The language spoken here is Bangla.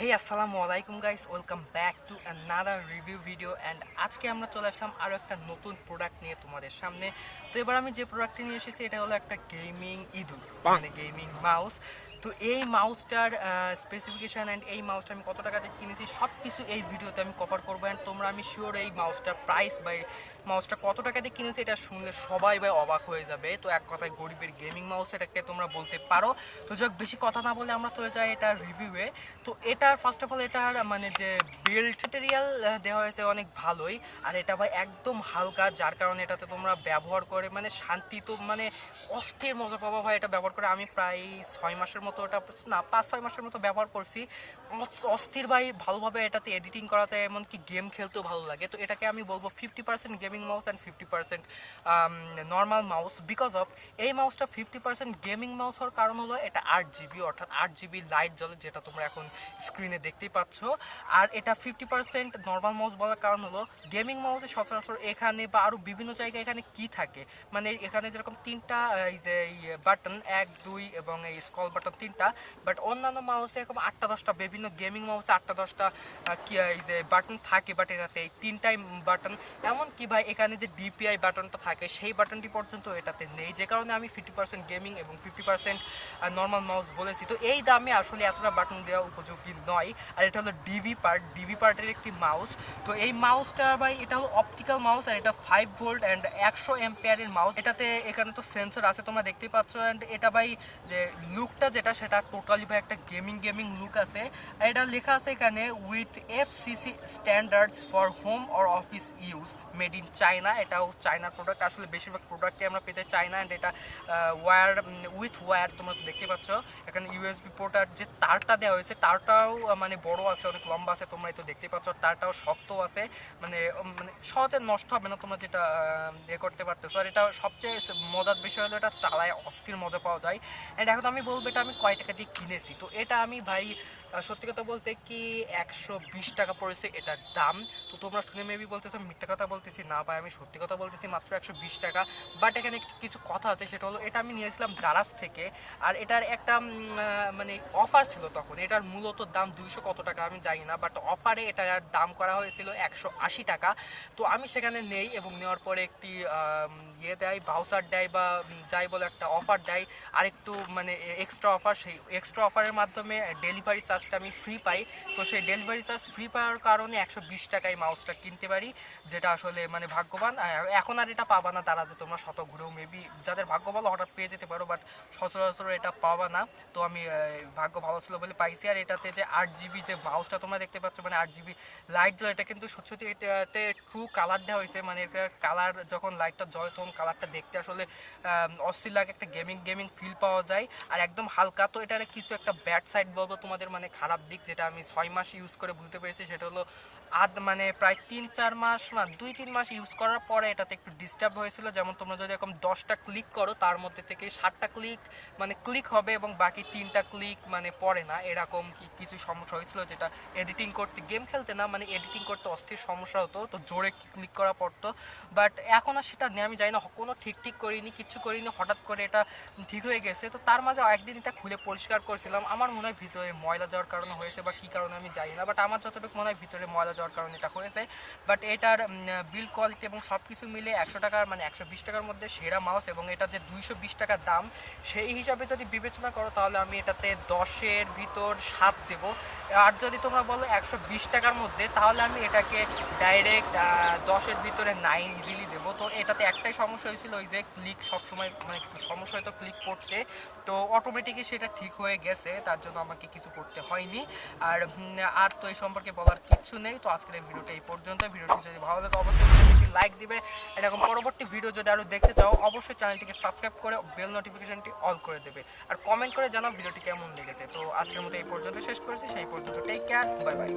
Hey আসসালামু আলাইকুম guys, welcome back to another review video. And আজকে আমরা চলে আসলাম আরও একটা নতুন প্রোডাক্ট নিয়ে তোমাদের সামনে। তো এবার আমি যে প্রোডাক্টটি নিয়ে এসেছি এটা হলো একটা গেমিং ইঁদুর, মানে গেমিং মাউস। তো এই মাউসটার স্পেসিফিকেশান অ্যান্ড এই মাউসটা আমি কত টাকাতে কিনেছি সব কিছু এই ভিডিওতে আমি কভার করবো। অ্যান্ড তোমরা আমি শিওর এই মাউসটার প্রাইস বা মাউসটা কত টাকাতে কিনেছি এটা শুনলে সবাই ভাই অবাক হয়ে যাবে। তো এক কথায় গরিবের গেমিং মাউস এটাকে তোমরা বলতে পারো। তো যাক, বেশি কথা না বলে আমরা চলে যাই এটার রিভিউয়ে। তো এটার ফার্স্ট অফ অল এটার মানে যে বিল্ড ম্যাটেরিয়াল দেওয়া হয়েছে অনেক ভালোই। আর এটা ভাই একদম হালকা, যার কারণে এটাতে তোমরা ব্যবহার করে মানে শান্তি, তো মানে অস্থির মজা পাবো ভাই এটা ব্যবহার করে। আমি প্রায় 6 মাসের মতো এটা না 5-6 মাসের মতো ব্যবহার করছি। অস্থির ভাই, ভালোভাবে এটাতে এডিটিং করা যায়, এমনকি গেম খেলতেও ভালো লাগে। তো এটাকে আমি বলবো 50% gaming mouse and 50% normal mouse. Because of এই মাউসটা 50% গেমিং মাউস হওয়ার কারণ হলো এটা 8GB, অর্থাৎ 8GB লাইট জ্বলে, যেটা তোমরা এখন স্ক্রিনে দেখতেই পাচ্ছ। আর এটা 50% নর্মাল মাউস বলার কারণ হলো গেমিং মাউসে সচরাচর এখানে বা আরও বিভিন্ন জায়গায় এখানে কি থাকে, মানে এখানে যেরকম তিনটা এই যে বাটন 1, 2 এবং এই স্ক্রল বাটন তিনটা, বাট অন্যান্য মাউসে এরকম 8টা-10টা, বিভিন্ন গেমিং মাউসে 8টা-10টা কি এই যে বাটন থাকে, বাট এটাতে এই তিনটাই বাটন। এমনকি ভাই এখানে যে ডিপিআই বাটনটা থাকে সেই বাটনটি পর্যন্ত এটাতে নেই, যে কারণে আমি 50% গেমিং এবং 50% নর্মাল মাউস বলেছি। তো এই দামে আসলে এতটা বাটন দেওয়া উপযোগী নয়। আর এটা হলো ডিভিপার্টের একটি মাউস। তো এই মাউসটা ভাই এটা হলো অপটিক্যাল মাউস, আর এটা 5 ভোল্ট অ্যান্ড 100 অ্যাম্পিয়ারের মাউস। এটাতে এখানে তো সেন্সর আছে তোমরা দেখতেই পাচ্ছ। অ্যান্ড এটা ভাই যে লুকটা যেটা সেটা টোটালি ভাই একটা গেমিং লুক আছে। আর এটা লেখা আছে এখানে with FCC standards for home or office use, made in China. এটাও চায়নার প্রোডাক্ট, আসলে বেশিরভাগ প্রোডাক্টই আমরা পেয়ে যাই চায়না। অ্যান্ড এটা ওয়্যার উইথ ওয়্যার তোমরা দেখতে পাচ্ছ। এখানে USB পোর্টার যে তারটা দেওয়া হয়েছে তারটাও মানে বড় আছে, অনেক লম্বা আছে, তোমরা তো দেখতে পাচ্ছ। তারটাও শক্ত আছে, মানে মানে সহজে নষ্ট হবে না, তোমরা যেটা ইয়ে করতে পারতেছো। আর এটা সবচেয়ে মজার বিষয় হলো এটা চালায় অস্থির মজা পাওয়া যায়। অ্যান্ড এখন আমি বলবো এটা আমি কয় টাকা দিয়ে কিনেছি। তো এটা আমি ভাই সত্যি কথা বলতে কি 120 টাকা পড়েছে এটার দাম। তো তোমরা শুনে মেবি বলতেছো মিথ্যা কথা বলতেছি। না ভাই, আমি সত্যি কথা বলতেছি, মাত্র 120 টাকা। বাট এখানে কিছু কথা আছে, সেটা হলো এটা আমি নিয়েছিলাম জারাজ থেকে। আর এটার একটা মানে অফার ছিল তখন। এটার মূলত দাম 200 কত টাকা আমি জানি না, বাট অফারে এটার দাম করা হয়েছিল 180 টাকা। তো আমি সেখানে নেই, এবং নেওয়ার পরে একটি ইয়ে দেয়, ভাউচার দেয় বা যাই বলে একটা অফার দেয়, আরেকটু মানে এক্সট্রা অফার। সেই এক্সট্রা অফারের মাধ্যমে ডেলিভারি চার্জটা আমি ফ্রি পাই। তো সেই ডেলিভারি চার্জ ফ্রি পাওয়ার কারণে 120 টাকায় মাউসটা কিনতে পারি, যেটা আসলে মানে ভাগ্যবান। এখন আর এটা পাবা না তারা, যে তোমরা শত ঘুরেও মেবি যাদের ভাগ্য ভালো হঠাৎ পেয়ে যেতে পারো, বাট সচরাচর এটা পাবা না। তো আমি ভাগ্য ভালো ছিল বলে পাইছি। আর এটাতে যে 8GB যে মাউসটা তোমরা দেখতে পাচ্ছ, মানে 8GB লাইট জ্বলে, এটা কিন্তু সত্যি এটাতে ট্রু কালার দেওয়া হয়েছে। মানে এটার কালার যখন লাইটটা জ্বলে তখন কালারটা দেখতে আসলে অস্থির লাগে, একটা গেমিং ফিল পাওয়া যায়। আর একদম হালকা। তো এটার কিছু একটা ব্যাড সাইড বলবো তোমাদের, মানে খারাপ দিক, যেটা আমি 6 মাস ইউজ করে বুঝতে পেরেছি। সেটা হলো মানে প্রায় 3-4 মাস, 2-3 মাস ইউজ করার পরে এটাতে একটু ডিস্টার্ব হয়েছিল। যেমন তোমরা যদি এরকম 10টা ক্লিক করো, তার মধ্যে থেকে 7টা ক্লিক মানে ক্লিক হবে এবং বাকি 3টা ক্লিক মানে পড়ে না, এরকম কিছু সমস্যা হয়েছিল। যেটা এডিটিং করতে, গেম খেলতে না, মানে এডিটিং করতে অস্থির সমস্যা হতো, তো জোরে ক্লিক করা পড়তো। বাট এখন আর সেটা নেই, আমি জানি না, কোনো ঠিক করিনি, কিছু করিনি, হঠাৎ করে এটা ঠিক হয়ে গেছে। তো তার মাঝে একদিন এটা খুলে পরিষ্কার করছিলাম, আমার মনে হয় ভিতরে ময়লা যাওয়ার কারণে হয়েছে বা কী কারণে আমি জানি না, বাট আমার যতটুকু মনে হয় ভিতরে ময়লা যাওয়ার কারণে এটা হয়েছে। বাট এটার বিল্ড কোয়ালিটি এবং সব কিছু মিলে 100 টাকার মানে 120 টাকার মধ্যে সেরা মাউস। এবং এটা যে 220 টাকার দাম, সেই হিসাবে যদি বিবেচনা করো তাহলে আমি এটাতে 10-এর ভিতর 7 দেবো। আর যদি তোমরা বলো 120 টাকার মধ্যে, তাহলে আমি এটাকে ডাইরেক্ট 10-এর ভিতরে 9 ইজিলি দেবো। তো এটাতে একটাই সমস্যা হয়েছিল, ওই যে ক্লিক সবসময় মানে একটু সমস্যা হয়তো ক্লিক করতে, তো অটোমেটিকই সেটা ঠিক হয়ে গেছে, তার জন্য আমাকে কিছু করতে হয়নি। আর তো এই সম্পর্কে বলার কিছু নেই। তো আজকের এই ভিডিওটা এই পর্যন্ত। ভিডিওটি যদি ভালো লাগে অবশ্যই ভিডিওটি লাইক দিবে। এরকম পরবর্তী ভিডিও যদি আরও দেখতে চাও অবশ্যই চ্যানেলটিকে সাবস্ক্রাইব করে বেল নোটিফিকেশনটি অল করে দেবে। আর কমেন্ট করে জানাও ভিডিওটি কেমন লেগেছে। তো আজকের মতো এই পর্যন্ত শেষ করেছি, সেই পর্যন্ত টেক কেয়ার, বাই বাই।